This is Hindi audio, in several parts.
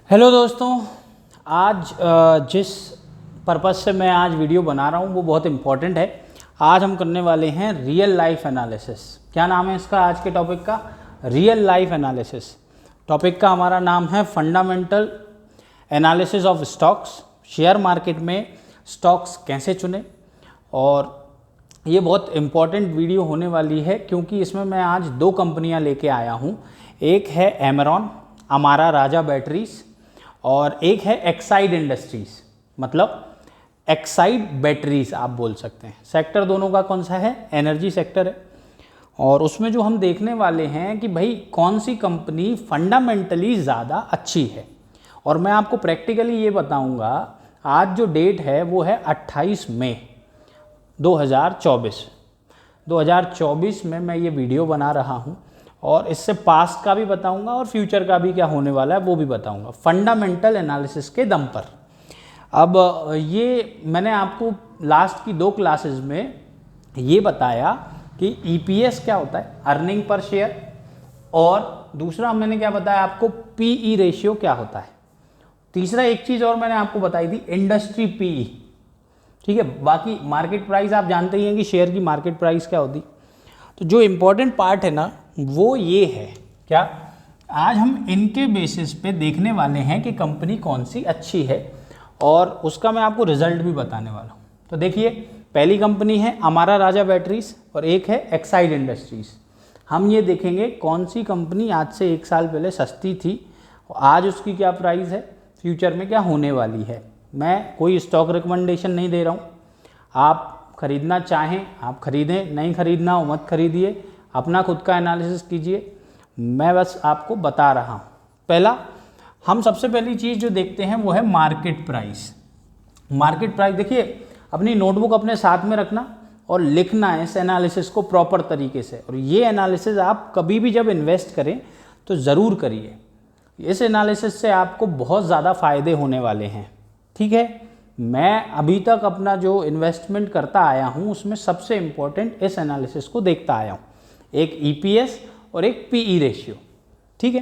हेलो दोस्तों, आज जिस पर्पज़ से मैं आज वीडियो बना रहा हूँ वो बहुत इम्पॉर्टेंट है। आज हम करने वाले हैं रियल लाइफ एनालिसिस। क्या नाम है इसका आज के टॉपिक का? Real life analysis. टॉपिक का हमारा नाम है fundamental analysis of stocks. Share market में स्टॉक्स कैसे चुनें। और ये बहुत इम्पॉर्टेंट वीडियो होने वाली है क्योंकि इसमें मैं आज दो कंपनियाँ लेके आया हूँ। एक है एमरॉन, अमारा राजा बैटरीज, और एक है एक्साइड इंडस्ट्रीज, मतलब एक्साइड बैटरीज आप बोल सकते हैं। सेक्टर दोनों का कौन सा है? एनर्जी सेक्टर है। और उसमें जो हम देखने वाले हैं कि भाई कौन सी कंपनी फंडामेंटली ज़्यादा अच्छी है। और मैं आपको प्रैक्टिकली ये बताऊंगा। आज जो डेट है वो है 28 मई 2024। 2024 में मैं ये वीडियो बना रहा हूँ और इससे पास्ट का भी बताऊंगा और फ्यूचर का भी क्या होने वाला है वो भी बताऊंगा, फंडामेंटल एनालिसिस के दम पर। अब ये मैंने आपको लास्ट की दो क्लासेस में ये बताया कि ईपीएस क्या होता है, अर्निंग पर शेयर, और दूसरा मैंने क्या बताया आपको, पीई रेशियो क्या होता है। तीसरा एक चीज़ और मैंने आपको बताई थी, इंडस्ट्री पीई। ठीक है, बाकी मार्केट प्राइस आप जानते ही हैं कि शेयर की मार्केट प्राइस क्या होती। तो जो इम्पोर्टेंट पार्ट है ना वो ये है, क्या आज हम इनके बेसिस पे देखने वाले हैं कि कंपनी कौन सी अच्छी है और उसका मैं आपको रिजल्ट भी बताने वाला हूँ। तो देखिए, पहली कंपनी है अमारा राजा बैटरीज और एक है एक्साइड इंडस्ट्रीज। हम ये देखेंगे कौन सी कंपनी आज से एक साल पहले सस्ती थी और आज उसकी क्या प्राइस है, फ्यूचर में क्या होने वाली है। मैं कोई स्टॉक रिकमेंडेशन नहीं दे रहा हूँ। आप खरीदना चाहें आप खरीदें, नहीं खरीदना हो मत खरीदिए, अपना खुद का एनालिसिस कीजिए। मैं बस आपको बता रहा हूँ। पहला, हम सबसे पहली चीज़ जो देखते हैं वो है मार्केट प्राइस। मार्केट प्राइस देखिए, अपनी नोटबुक अपने साथ में रखना और लिखना है इस एनालिसिस को प्रॉपर तरीके से। और ये एनालिसिस आप कभी भी जब इन्वेस्ट करें तो ज़रूर करिए। इस एनालिसिस से आपको बहुत ज़्यादा फ़ायदे होने वाले हैं। ठीक है, मैं अभी तक अपना जो इन्वेस्टमेंट करता आया हूँ उसमें सबसे इम्पोर्टेंट इस एनालिसिस को देखता आया हूँ, एक ईपीएस और एक पीई रेशियो। ठीक है,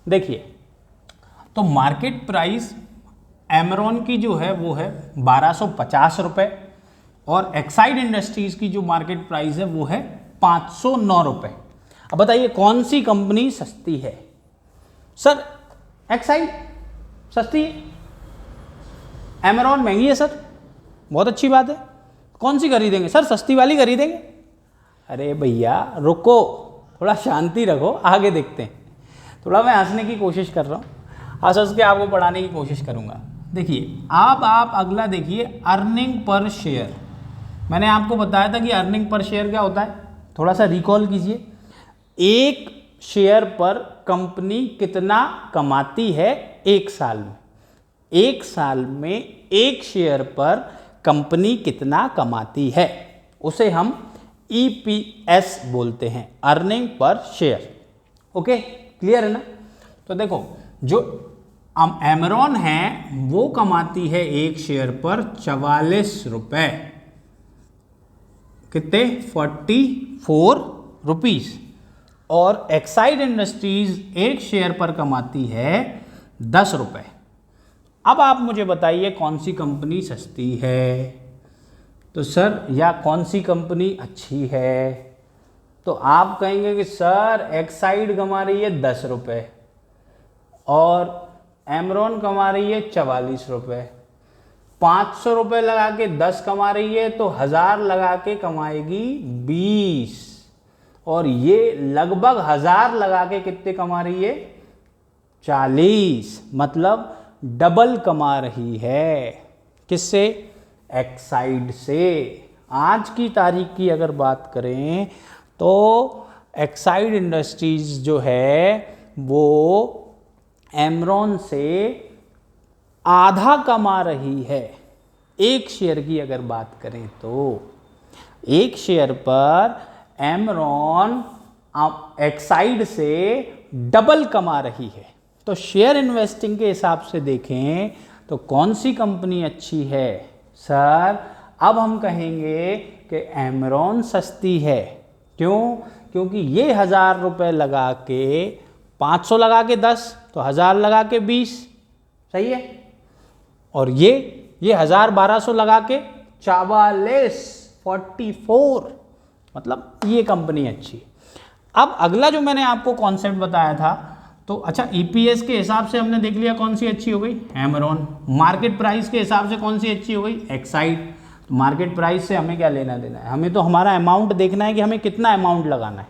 देखिए तो मार्केट प्राइस एमरॉन की जो है वो है 1250 रुपये और एक्साइड इंडस्ट्रीज़ की जो मार्केट प्राइस है वो है 509 रुपये। अब बताइए कौन सी कंपनी सस्ती है? सर एक्साइड सस्ती है, एमरॉन महंगी है। सर बहुत अच्छी बात है, कौन सी खरीदेंगे? सर सस्ती वाली खरीदेंगे। अरे भैया रुको, थोड़ा शांति रखो, आगे देखते हैं। थोड़ा मैं हंसने की कोशिश कर रहा हूँ, हंस के आपको पढ़ाने की कोशिश करूँगा। देखिए आप अगला देखिए, अर्निंग पर शेयर। मैंने आपको बताया था कि अर्निंग पर शेयर क्या होता है, थोड़ा सा रिकॉल कीजिए। एक शेयर पर कंपनी कितना कमाती है एक साल में। एक साल में एक शेयर पर कंपनी कितना कमाती है उसे हम ईपीएस बोलते हैं, earning per share. Okay, clear है ना? तो देखो, जो एमरॉन है वो कमाती है एक शेयर पर 44 रुपये, कितने? 44 रुपीज़। और एक्साइड इंडस्ट्रीज एक शेयर पर कमाती है 10 रुपये। अब आप मुझे बताइए कौन सी कंपनी सस्ती है तो सर, या कौन सी कंपनी अच्छी है? तो आप कहेंगे कि सर एक्साइड कमा रही है 10 रुपये और एमरॉन कमा रही है 44 रुपये। 500 रुपये लगा के 10 कमा रही है तो 1000 लगा के कमाएगी 20, और ये लगभग 1000 लगा के कितने कमा रही है? 40। मतलब डबल कमा रही है। किससे? एक्साइड से। आज की तारीख की अगर बात करें तो एक्साइड इंडस्ट्रीज जो है वो एमरॉन से आधा कमा रही है। एक शेयर की अगर बात करें तो एक शेयर पर एमरॉन एक्साइड से डबल कमा रही है। तो शेयर इन्वेस्टिंग के हिसाब से देखें तो कौन सी कंपनी अच्छी है? सर अब हम कहेंगे कि एमरॉन सस्ती है। क्यों? क्योंकि ये 1000 रुपये लगा के 500 लगा के 10 तो 1000 लगा के 20, सही है। और ये 1000-1200 लगा के 44 मतलब ये कंपनी अच्छी। अब अगला जो मैंने आपको कॉन्सेप्ट बताया था, तो अच्छा ईपीएस के हिसाब से हमने देख लिया कौन सी अच्छी हो गई, एमरॉन। मार्केट प्राइस के हिसाब से कौन सी अच्छी हो गई, एक्साइड। तो मार्केट प्राइस से हमें क्या लेना देना है, हमें तो हमारा अमाउंट देखना है कि हमें कितना अमाउंट लगाना है।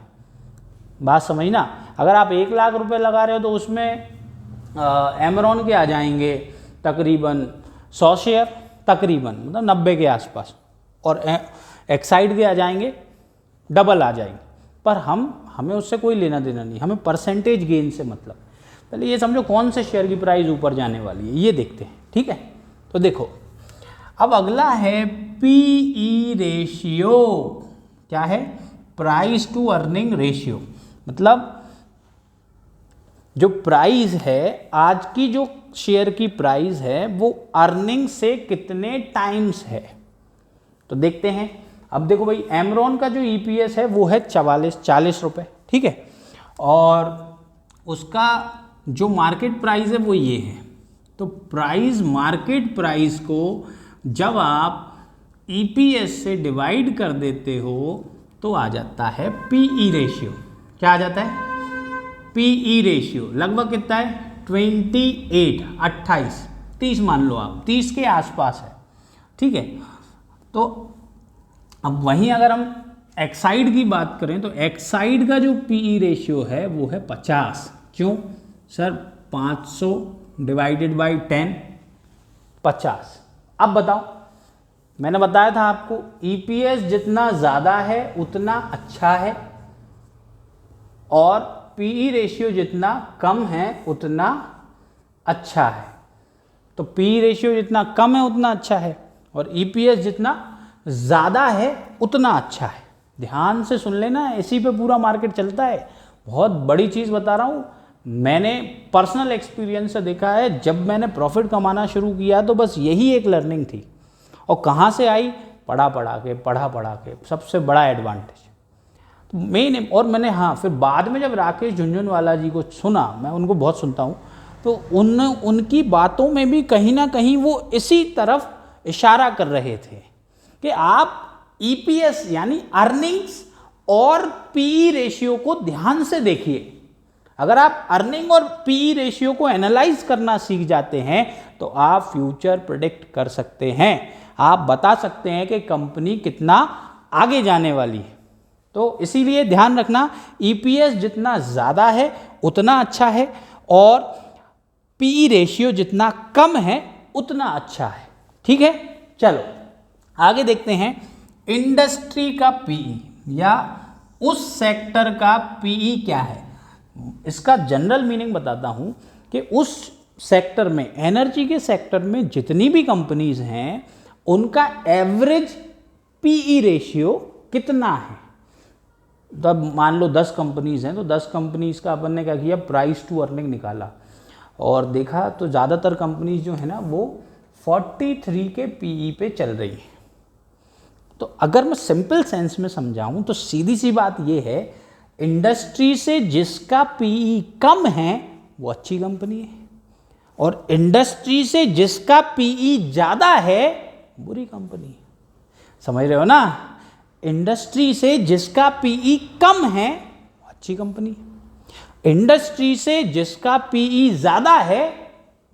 बात समझना, अगर आप 1 लाख रुपए लगा रहे हो तो उसमें एमरॉन के आ जाएंगे तकरीबन 100 शेयर, तकरीबन मतलब 90 के आसपास, और एक्साइड के आ जाएंगे डबल आ जाएंगे। पर हमें उससे कोई लेना देना नहीं, हमें परसेंटेज गेन से मतलब। पहले ये समझो कौन से शेयर की प्राइस ऊपर जाने वाली है, ये देखते हैं, ठीक है। तो देखो अब अगला है पीई रेशियो। क्या है, प्राइस टू अर्निंग रेशियो। मतलब जो प्राइस है, आज की जो शेयर की प्राइस है वो अर्निंग से कितने टाइम्स है। तो देखते हैं। अब देखो भाई, एमरॉन का जो ईपीएस है वो है 40 रुपये, ठीक है, और उसका जो मार्केट प्राइस है वो ये है। तो प्राइस, मार्केट प्राइस को जब आप ईपीएस से डिवाइड कर देते हो तो आ जाता है पीई रेशियो। क्या आ जाता है, पीई रेशियो। लगभग कितना है, 28, 30 मान लो आप, 30 के आसपास है, ठीक है। तो अब वहीं अगर हम एक्साइड की बात करें तो एक्साइड का जो पीई रेशियो है वो है 50। क्यों सर, 500 डिवाइडेड बाई 10, 50। अब बताओ, मैंने बताया था आपको ईपीएस जितना ज़्यादा है उतना अच्छा है, और पीई रेशियो जितना कम है उतना अच्छा है। तो पीई रेशियो जितना कम है उतना अच्छा है, और ईपीएस जितना ज़्यादा है उतना अच्छा है। ध्यान से सुन लेना, इसी पे पूरा मार्केट चलता है। बहुत बड़ी चीज़ बता रहा हूँ, मैंने पर्सनल एक्सपीरियंस से देखा है। जब मैंने प्रॉफिट कमाना शुरू किया तो बस यही एक लर्निंग थी, और कहाँ से आई, पढ़ा के सबसे बड़ा एडवांटेज तो मेन। और मैंने फिर बाद में जब राकेश झुनझुनवाला जी को सुना, मैं उनको बहुत सुनता हूँ, तो उनकी बातों में भी कहीं ना कहीं वो इसी तरफ इशारा कर रहे थे कि आप ईपीएस यानी अर्निंग्स और पीई रेशियो को ध्यान से देखिए। अगर आप अर्निंग और पीई रेशियो को एनालाइज करना सीख जाते हैं तो आप फ्यूचर प्रेडिक्ट कर सकते हैं। आप बता सकते हैं कि कंपनी कितना आगे जाने वाली है। तो इसीलिए ध्यान रखना, ईपीएस जितना ज़्यादा है उतना अच्छा है, और पीई रेशियो जितना कम है उतना अच्छा है, ठीक है। चलो आगे देखते हैं, इंडस्ट्री का पीई या उस सेक्टर का पीई क्या है। इसका जनरल मीनिंग बताता हूं कि उस सेक्टर में, एनर्जी के सेक्टर में जितनी भी कंपनीज हैं उनका एवरेज पीई रेशियो कितना है। तब मान लो 10 कंपनीज हैं, तो 10 कंपनीज का अपन ने क्या किया, प्राइस टू अर्निंग निकाला और देखा तो ज़्यादातर कंपनीज जो है ना वो 43 के पीई पे चल रही है। तो अगर मैं सिंपल सेंस में समझाऊं तो सीधी सी बात ये है, इंडस्ट्री से जिसका पीई कम है वो अच्छी कंपनी है, और इंडस्ट्री से जिसका पीई ज़्यादा है बुरी कंपनी है। समझ रहे हो ना, इंडस्ट्री से जिसका पीई कम है वो अच्छी कंपनी है, इंडस्ट्री से जिसका पीई ज़्यादा है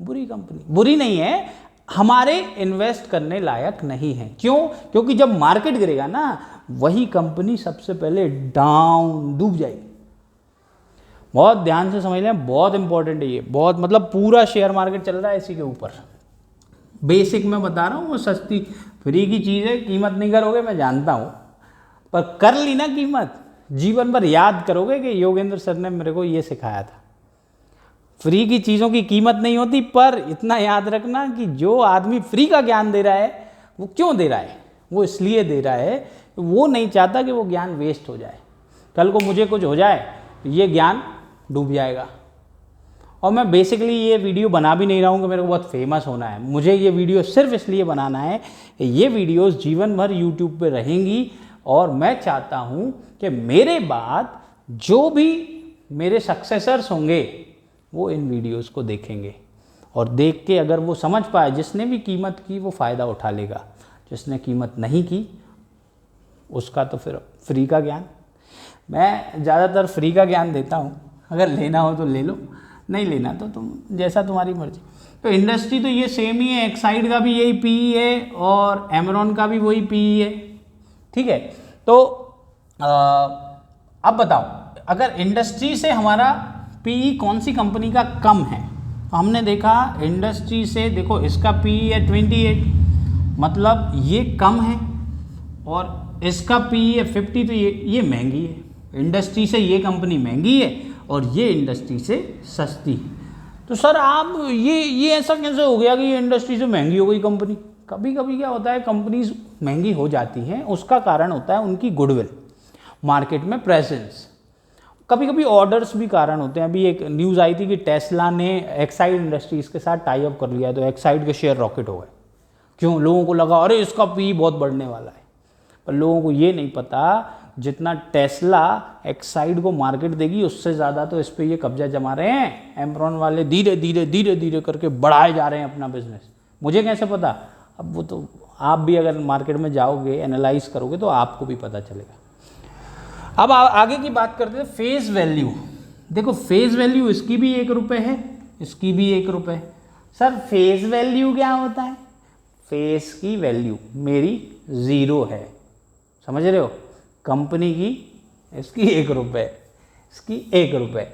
बुरी कंपनी। बुरी नहीं है, हमारे इन्वेस्ट करने लायक नहीं है। क्यों? क्योंकि जब मार्केट गिरेगा ना वही कंपनी सबसे पहले डाउन, डूब जाएगी। बहुत ध्यान से समझ लें, बहुत इंपॉर्टेंट है ये, बहुत मतलब पूरा शेयर मार्केट चल रहा है इसी के ऊपर। बेसिक मैं बता रहा हूँ, वो सस्ती फ्री की चीज़ है, कीमत नहीं करोगे मैं जानता हूँ, पर कर ली ना कीमत, जीवन भर याद करोगे कि योगेंद्र सर ने मेरे को ये सिखाया था। फ्री की चीज़ों की कीमत नहीं होती, पर इतना याद रखना कि जो आदमी फ्री का ज्ञान दे रहा है वो क्यों दे रहा है, वो इसलिए दे रहा है, वो नहीं चाहता कि वो ज्ञान वेस्ट हो जाए। कल को मुझे कुछ हो जाए तो ये ज्ञान डूब जाएगा। और मैं बेसिकली ये वीडियो बना भी नहीं रहा हूँ कि मेरे को बहुत फेमस होना है। मुझे ये वीडियो सिर्फ इसलिए बनाना है कि ये वीडियोस जीवन भर यूट्यूब पे रहेंगी, और मैं चाहता हूँ कि मेरे बाद जो भी मेरे सक्सेसर्स होंगे वो इन वीडियोस को देखेंगे और देख के अगर वो समझ पाए, जिसने भी कीमत की वो फ़ायदा उठा लेगा, जिसने कीमत नहीं की उसका तो फिर फ्री का ज्ञान। मैं ज़्यादातर फ्री का ज्ञान देता हूँ, अगर लेना हो तो ले लो, नहीं लेना तो तुम जैसा तुम्हारी मर्जी। तो इंडस्ट्री तो ये सेम ही है, एक्साइड का भी यही पीई है और एमरॉन का भी वही पीई है, ठीक है। तो अब बताओ, अगर इंडस्ट्री से हमारा पीई कौन सी कंपनी का कम है, तो हमने देखा इंडस्ट्री से, देखो इसका पीई है 28, मतलब ये कम है, और इसका पीई है 50, तो ये महंगी है। इंडस्ट्री से ये कंपनी महंगी है और ये इंडस्ट्री से सस्ती है। तो सर आप ये ऐसा कैसे हो गया कि ये इंडस्ट्री से महंगी हो गई कंपनी? कभी कभी क्या होता है, कंपनीज महंगी हो जाती हैं, उसका कारण होता है उनकी गुडविल, मार्केट में प्रेजेंस। कभी कभी ऑर्डर्स भी कारण होते हैं। अभी एक न्यूज़ आई थी कि टेस्ला ने एक्साइड इंडस्ट्रीज के साथ टाई अप कर लिया, तो एक्साइड के शेयर रॉकेट हो गए। क्यों? लोगों को लगा अरे इसका पी बहुत बढ़ने वाला है, पर लोगों को ये नहीं पता जितना टेस्ला एक्साइड को मार्केट देगी उससे ज़्यादा तो इस पर ये कब्जा जमा रहे हैं एमरॉन वाले, धीरे धीरे करके बढ़ाए जा रहे हैं अपना बिजनेस। मुझे कैसे पता? अब वो तो आप भी अगर मार्केट में जाओगे, एनालाइज करोगे तो आपको भी पता चलेगा। अब आगे की बात करते हैं फेस वैल्यू। देखो फेस वैल्यू इसकी भी 1 रुपये है, इसकी भी 1 रुपये। सर फेस वैल्यू क्या होता है? फेस की वैल्यू मेरी 0 है, समझ रहे हो? कंपनी की इसकी 1 रुपये, इसकी 1 रुपये,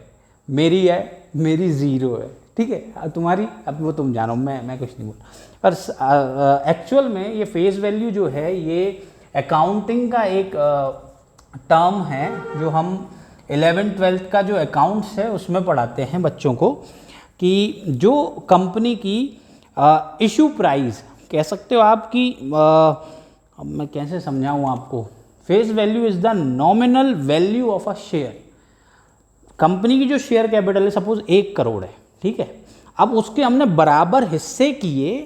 मेरी है, मेरी 0 है, ठीक है। तुम्हारी अब वो तुम जानो, मैं कुछ नहीं बोल। पर एक्चुअल में ये फेस वैल्यू जो है ये अकाउंटिंग का एक टर्म है जो हम 11th-12th का जो अकाउंट्स है उसमें पढ़ाते हैं बच्चों को, कि जो कंपनी की इशू प्राइस कह सकते हो आपकी, अब मैं कैसे समझाऊँ आपको, face value is the nominal value of a share. Company की जो शेयर कैपिटल है सपोज 1 करोड़ है, ठीक है। अब उसके हमने बराबर हिस्से किए,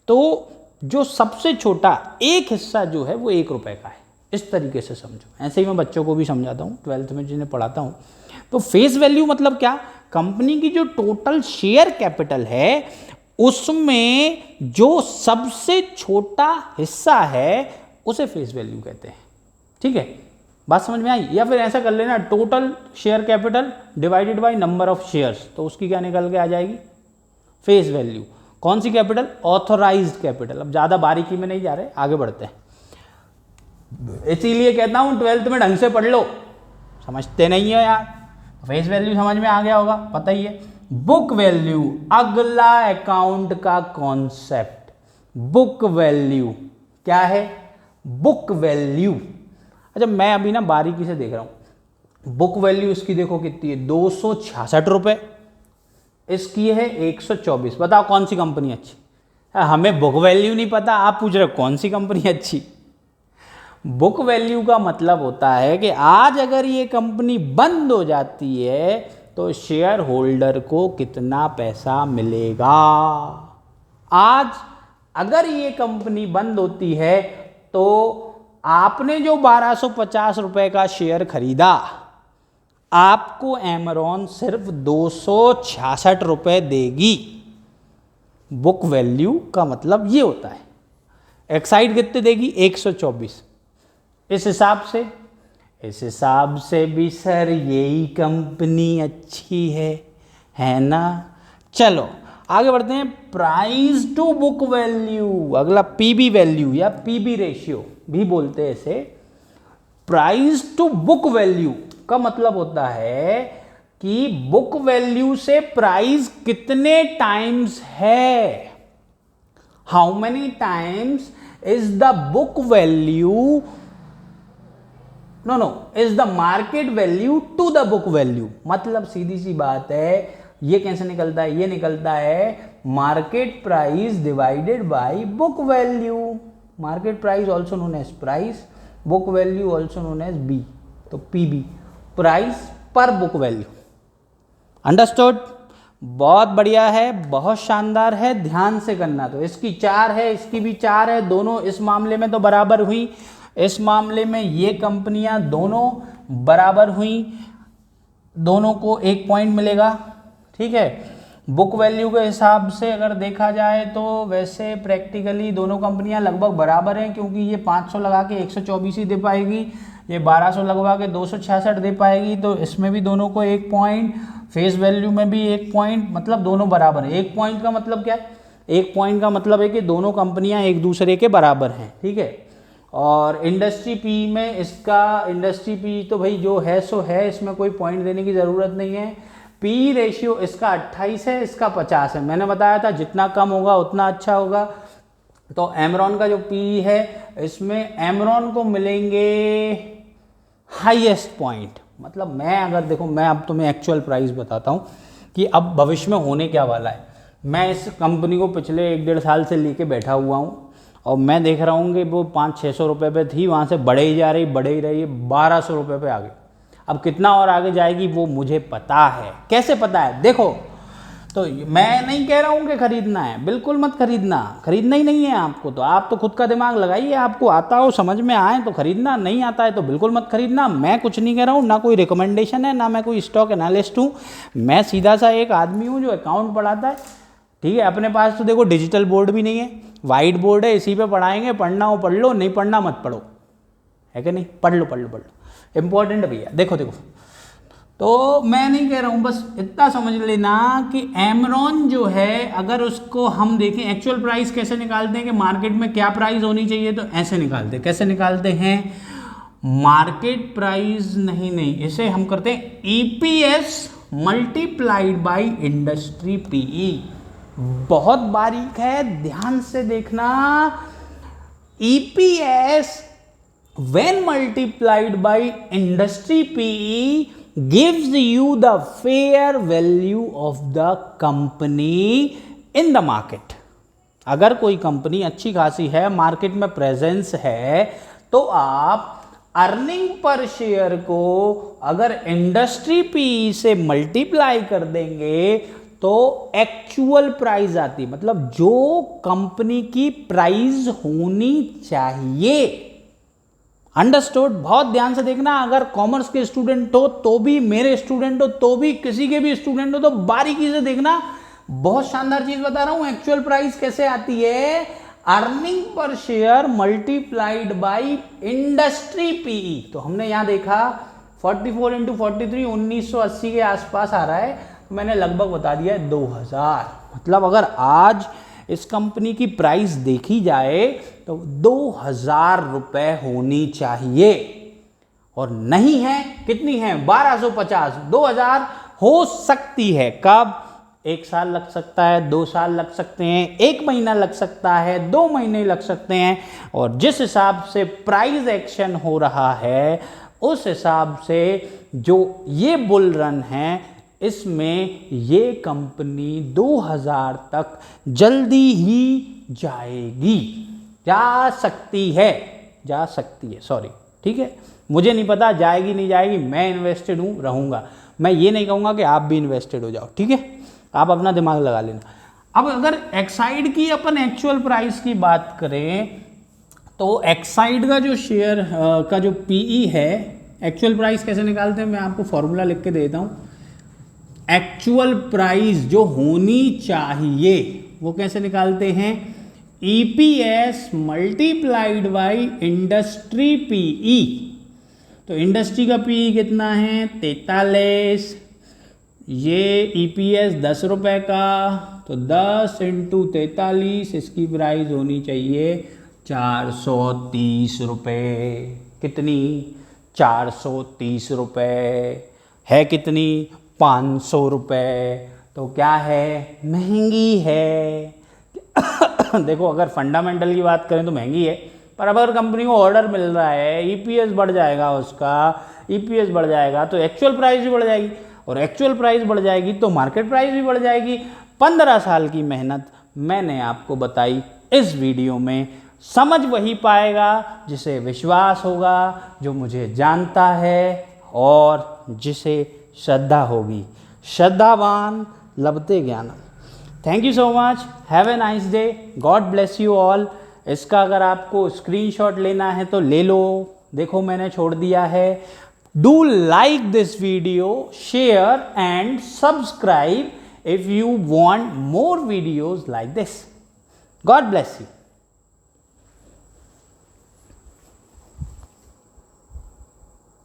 तो जो सबसे छोटा एक हिस्सा जो है वो 1 रुपये का है। इस तरीके से समझो। ऐसे ही मैं बच्चों को भी समझाता हूँ 12th में जिन्हें पढ़ाता हूँ। तो फेस वैल्यू मतलब क्या? कंपनी की जो टोटल शेयर कैपिटल है उसमें जो सबसे छोटा हिस्सा है उसे फेस वैल्यू कहते हैं, ठीक है। बात समझ में आई? या फिर ऐसा कर लेना, total share capital divided by number of shares, तो उसकी क्या निकल के आ जाएगी? Face value. कौन सी कैपिटल? Authorised capital. अब ज़्यादा बारीकी में नहीं जा रहे, आगे बढ़ते हैं। इसीलिए कहता हूँ 12th में ढंग से पढ़ लो, समझते नहीं हो यार। फेस वैल्यू समझ में आ गया होगा, पता ही है। बुक वैल्यू, अगला अकाउंट का कॉन्सेप्ट। बुक वैल्यू क्या है? बुक वैल्यू, अच्छा मैं अभी ना बारीकी से देख रहा हूँ। बुक वैल्यू इसकी देखो कितनी है, 266 रुपये, इसकी है 124। बताओ कौन सी कंपनी अच्छी? हमें बुक वैल्यू नहीं पता, आप पूछ रहे हो कौन सी कंपनी अच्छी। बुक वैल्यू का मतलब होता है कि आज अगर ये कंपनी बंद हो जाती है तो शेयर होल्डर को कितना पैसा मिलेगा। आज अगर ये कंपनी बंद होती है तो आपने जो 1250 रुपये का शेयर खरीदा, आपको एमरॉन सिर्फ 266 रुपये देगी। बुक वैल्यू का मतलब ये होता है। एक्साइड कितने देगी? 124। इस हिसाब से भी सर यही कंपनी अच्छी है ना। चलो आगे बढ़ते हैं। प्राइस टू बुक वैल्यू, अगला पीबी वैल्यू या पीबी रेशियो भी बोलते हैं इसे। प्राइस टू बुक वैल्यू का मतलब होता है कि बुक वैल्यू से प्राइस कितने टाइम्स है। How many times is the book value, is the market value to the book value. मतलब सीधी सी बात है, ये कैसे निकलता है? ये निकलता है market price divided by book value. Market price also known as price, book value also known as B, तो PB, price per book value. Understood? बहुत बढ़िया है, बहुत शानदार है, ध्यान से करना। तो इसकी 4 है, इसकी भी 4 है, दोनों इस मामले में तो बराबर हुई। इस मामले में ये कंपनियां दोनों बराबर हुई, दोनों को 1 पॉइंट मिलेगा, ठीक है। बुक वैल्यू के हिसाब से अगर देखा जाए तो वैसे प्रैक्टिकली दोनों कंपनियां लगभग बराबर हैं, क्योंकि ये 500 लगा के 124 ही दे पाएगी, ये 1200 लगवा के 266 दे पाएगी, तो इसमें भी दोनों को 1 पॉइंट, फेस वैल्यू में भी 1 पॉइंट, मतलब दोनों बराबर है। 1 पॉइंट का मतलब क्या है? 1 पॉइंट का मतलब है कि दोनों कंपनियां एक दूसरे के बराबर हैं, ठीक है। और इंडस्ट्री पी में इसका, इंडस्ट्री पी तो भाई जो है सो है, इसमें कोई पॉइंट देने की ज़रूरत नहीं है। पी रेशियो इसका 28 है, इसका 50 है। मैंने बताया था जितना कम होगा उतना अच्छा होगा। तो एमरॉन का जो पी है, इसमें एमरॉन को मिलेंगे हाईएस्ट पॉइंट। मतलब मैं अगर देखो, मैं अब तुम्हें एक्चुअल प्राइस बताता हूँ कि अब भविष्य में होने क्या वाला है। मैं इस कंपनी को पिछले 1-1.5 साल से लेके बैठा हुआ हूँ और मैं देख रहा हूँ कि वो 500-600 रुपये पे थी, वहाँ से बढ़े ही जा रही, बढ़े ही रही है, 1200 रुपये पे आ गई। अब कितना और आगे जाएगी वो मुझे पता है। कैसे पता है? देखो, तो मैं नहीं कह रहा हूँ कि खरीदना है, बिल्कुल मत खरीदना, खरीदना ही नहीं है आपको। तो आप तो खुद का दिमाग लगाइए, आपको आता हो, समझ में आए तो खरीदना, नहीं आता है तो बिल्कुल मत खरीदना। मैं कुछ नहीं कह रहा हूँ, ना कोई रिकमेंडेशन है, ना मैं कोई स्टॉक एनालिस्ट हूँ। मैं सीधा सा एक आदमी हूँ जो अकाउंट पढ़ाता है, ठीक है। अपने पास तो देखो डिजिटल बोर्ड भी नहीं है, वाइट बोर्ड है, इसी पे पढ़ाएंगे। पढ़ना हो पढ़ लो, नहीं पढ़ना मत पढ़ो, है कि नहीं? पढ़ लो पढ़ लो पढ़ लो, इंपॉर्टेंट भैया। देखो देखो, तो मैं नहीं कह रहा हूँ, बस इतना समझ लेना कि एमरॉन जो है, अगर उसको हम देखें एक्चुअल प्राइस कैसे निकालते हैं कि मार्केट में क्या प्राइस होनी चाहिए, तो ऐसे निकालते हैं। कैसे निकालते हैं? मार्केट प्राइस नहीं, इसे हम करते हैं EPS multiplied by industry PE. बहुत बारीक है, ध्यान से देखना। EPS when multiplied by industry PE gives you the fair value of the company in the market। अगर कोई कंपनी अच्छी खासी है, मार्केट में प्रेजेंस है, तो आप अर्निंग पर शेयर को अगर इंडस्ट्री पीई से मल्टीप्लाई कर देंगे तो एक्चुअल प्राइस आती है, मतलब जो कंपनी की प्राइस होनी चाहिए। अंडरस्टूड? बहुत ध्यान से देखना। अगर कॉमर्स के स्टूडेंट हो तो भी, मेरे स्टूडेंट हो तो भी, किसी के भी स्टूडेंट हो तो बारीकी से देखना। बहुत शानदार चीज बता रहा हूं। एक्चुअल प्राइस कैसे आती है? Earning per share multiplied by industry PE. तो हमने यहां देखा 44 इंटू 43 1980 के आसपास आ रहा है, मैंने लगभग बता दिया है 2000। मतलब अगर आज इस कंपनी की प्राइस देखी जाए तो 2000 रुपए होनी चाहिए, और नहीं है। कितनी है? 1250। 2000 हो सकती है। कब? 1 साल लग सकता है, 2 साल लग सकते हैं, 1 महीना लग सकता है, 2 महीने लग सकते हैं। और जिस हिसाब से प्राइस एक्शन हो रहा है, उस हिसाब से जो ये बुल रन है, इसमें ये कंपनी 2000 तक जल्दी ही जाएगी। जा सकती है, जा सकती है, सॉरी, ठीक है। मुझे नहीं पता जाएगी नहीं जाएगी, मैं इन्वेस्टेड हूँ, रहूँगा। मैं ये नहीं कहूँगा कि आप भी इन्वेस्टेड हो जाओ, ठीक है। आप अपना दिमाग लगा लेना। अब अगर एक्साइड की अपन एक्चुअल प्राइस की बात करें, तो एक्साइड का जो शेयर का जो पीई है, एक्चुअल प्राइस कैसे निकालते हैं मैं आपको फॉर्मूला लिख के देता हूँ। एक्चुअल प्राइस जो होनी चाहिए वो कैसे निकालते हैं? EPS multiplied by industry PE. तो इंडस्ट्री का पीई कितना है? 43। ये ईपीएस 10 रुपए का, तो 10 इंटू 43, इसकी प्राइस होनी चाहिए 430 रुपये। कितनी? 430 रुपये। है कितनी? 500 रुपये। तो क्या है? महंगी है। देखो, अगर फंडामेंटल की बात करें तो महंगी है, पर अगर कंपनी को ऑर्डर मिल रहा है, ईपीएस बढ़ जाएगा, उसका ईपीएस बढ़ जाएगा तो एक्चुअल प्राइस भी बढ़ जाएगी, और एक्चुअल प्राइस बढ़ जाएगी तो मार्केट प्राइस भी बढ़ जाएगी। 15 साल की मेहनत मैंने आपको बताई इस वीडियो में। समझ वही पाएगा जिसे विश्वास होगा, जो मुझे जानता है और जिसे श्रद्धा होगी। श्रद्धावान लभते ज्ञानम। Thank you so much. Have a nice day. God bless you all. इसका अगर आपको स्क्रीनशॉट लेना है तो ले लो, देखो मैंने छोड़ दिया है। Do like this video, share and subscribe if you want more videos like this. God bless you.